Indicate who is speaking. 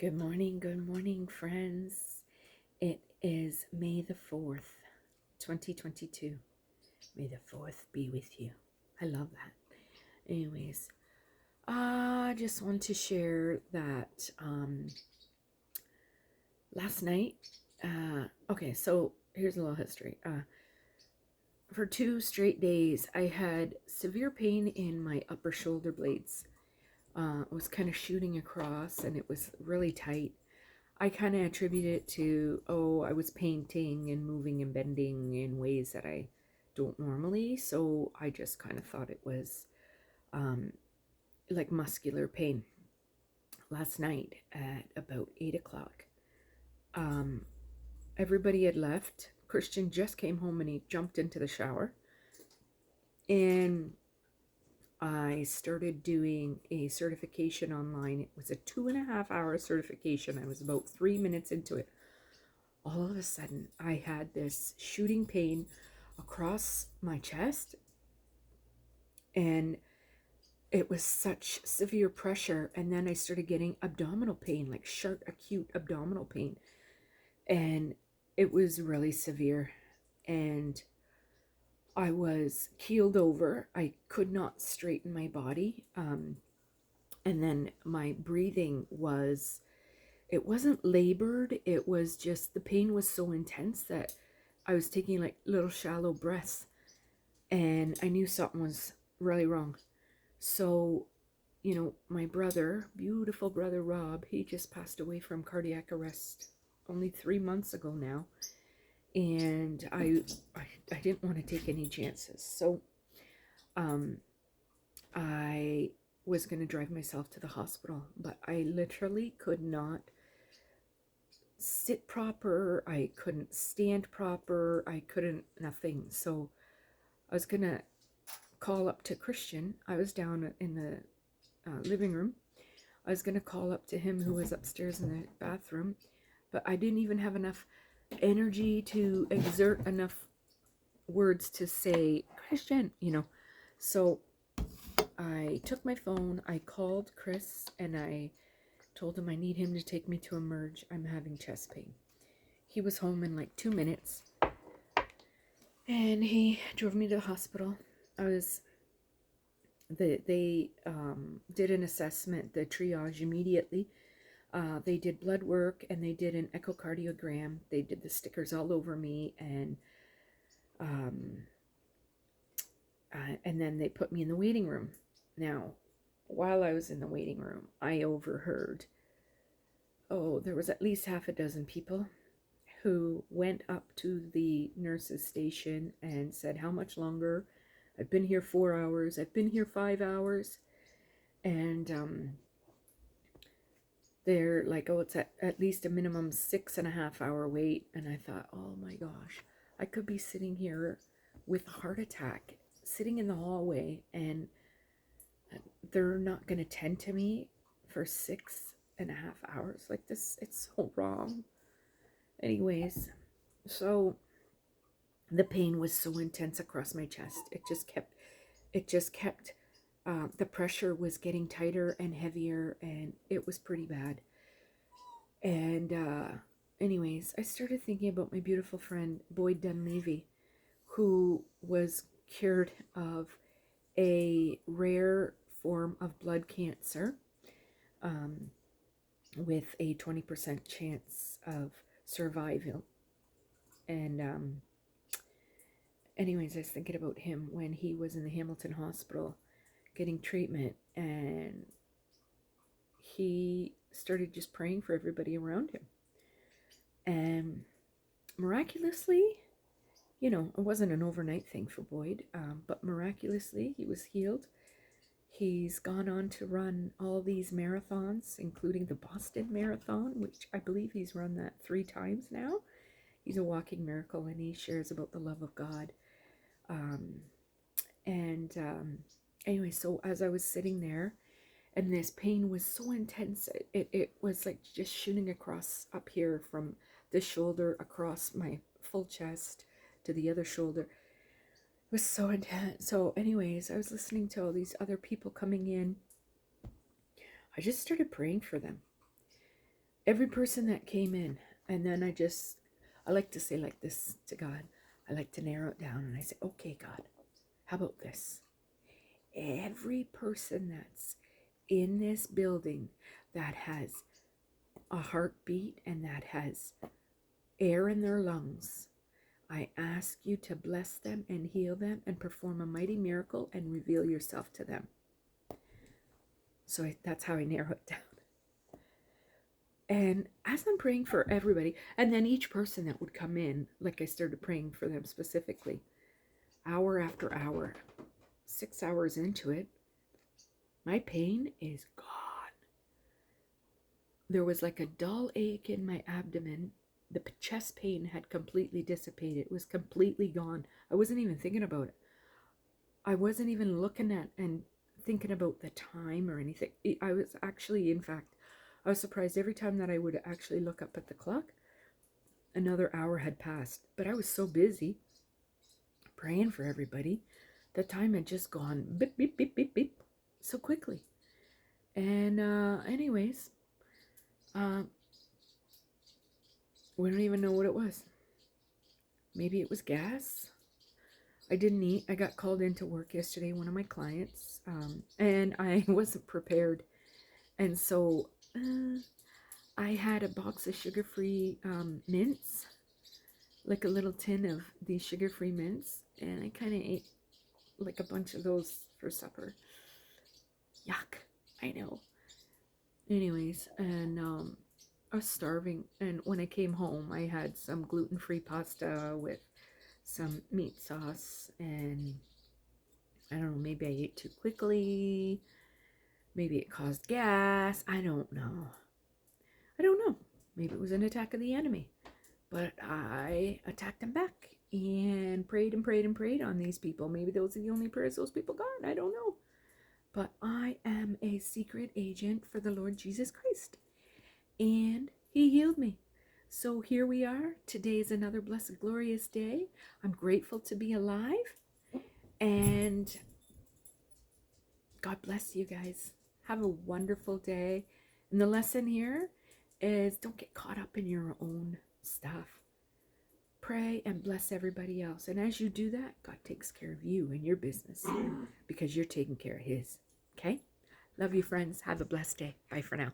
Speaker 1: Good morning, friends. It is May the 4th, 2022. May the 4th be with you. I love that. Anyways, I just want to share that last night, okay, so here's a little history. For 2 straight days, I had severe pain in my upper shoulder blades. It was kind of shooting across and it was really tight. I kind of attribute it to, I was painting and moving and bending in ways that I don't normally. So I just kind of thought it was like muscular pain. Last night at about 8 o'clock, everybody had left. Christian just came home and he jumped into the shower. And I started doing a certification online. It was a 2.5 hour certification. I was about 3 minutes into it. All of a sudden, I had this shooting pain across my chest, and it was such severe pressure. And then I started getting abdominal pain, like sharp, acute abdominal pain, and it was really severe. And I was keeled over. I could not straighten my body. And then my breathing was, it wasn't labored. It was just, the pain was so intense that I was taking like little shallow breaths, and I knew something was really wrong. So, my brother, beautiful brother Rob, he just passed away from cardiac arrest only 3 months ago now. And I didn't want to take any chances. So I was going to drive myself to the hospital, but I literally could not sit proper. I couldn't stand proper. I couldn't, nothing. So I was going to call up to Christian. I was down in the living room. I was going to call up to him, who was upstairs in the bathroom, but I didn't even have enough energy to exert enough words to say, Christian, So I took my phone, I called Chris, and I told him I need him to take me to Emerge. I'm having chest pain. He was home in like 2 minutes, and he drove me to the hospital. They did an assessment, the triage immediately. They did blood work and they did an echocardiogram. They did the stickers all over me, and then they put me in the waiting room. Now, while I was in the waiting room, I overheard, there was at least half a dozen people who went up to the nurse's station and said, how much longer? I've been here 4 hours. I've been here 5 hours. And they're like, it's at least a minimum 6.5 hour wait. And I thought, oh my gosh, I could be sitting here with a heart attack, sitting in the hallway, and they're not going to tend to me for 6.5 hours. Like this, it's so wrong. Anyways, so the pain was so intense across my chest. It just kept, the pressure was getting tighter and heavier, and it was pretty bad. And anyways, I started thinking about my beautiful friend Boyd Dunleavy, who was cured of a rare form of blood cancer, with a 20% chance of survival. And anyways, I was thinking about him when he was in the Hamilton Hospital getting treatment, and he started just praying for everybody around him. And miraculously, it wasn't an overnight thing for Boyd, but miraculously, he was healed. He's gone on to run all these marathons, including the Boston Marathon, which I believe he's run that 3 times now. He's a walking miracle, and he shares about the love of God. Anyway, so as I was sitting there, and this pain was so intense, it was like just shooting across up here from the shoulder across my full chest to the other shoulder. It was so intense. So anyways, I was listening to all these other people coming in. I just started praying for them. every person that came in, and then I like to say like this to God. I like to narrow it down and I say, okay, God, how about this? Every person that's in this building that has a heartbeat and that has air in their lungs, I ask you to bless them and heal them and perform a mighty miracle and reveal yourself to them. So that's how I narrow it down. And as I'm praying for everybody, and then each person that would come in, like I started praying for them specifically, hour after hour, 6 hours into it, my pain is gone. There was like a dull ache in my abdomen. The chest pain had completely dissipated. It was completely gone. I wasn't even thinking about it. I wasn't even looking at and thinking about the time or anything. I was actually, in fact, I was surprised every time that I would actually look up at the clock. Another hour had passed, but I was so busy praying for everybody. The time had just gone beep, beep, beep, beep, beep so quickly. And anyways, we don't even know what it was. Maybe it was gas. I didn't eat. I got called into work yesterday, one of my clients, and I wasn't prepared. And so I had a box of sugar-free mints, like a little tin of these sugar-free mints, and I kind of ate like a bunch of those for supper. Yuck, I know. Anyways, and I was starving, and when I came home, I had some gluten-free pasta with some meat sauce, and I don't know, maybe I ate too quickly, maybe it caused gas, I don't know. Maybe it was an attack of the enemy, but I attacked them back and prayed and prayed and prayed on these people. Maybe those are the only prayers those people got, I don't know. But I am a secret agent for the Lord Jesus Christ, and he healed me. So here we are. Today is another blessed, glorious day. I'm grateful to be alive, and God bless you guys. Have a wonderful day. And the lesson here is don't get caught up in your own stuff. Pray and bless everybody else. And as you do that, God takes care of you and your business because you're taking care of his. Okay? Love you, friends. Have a blessed day. Bye for now.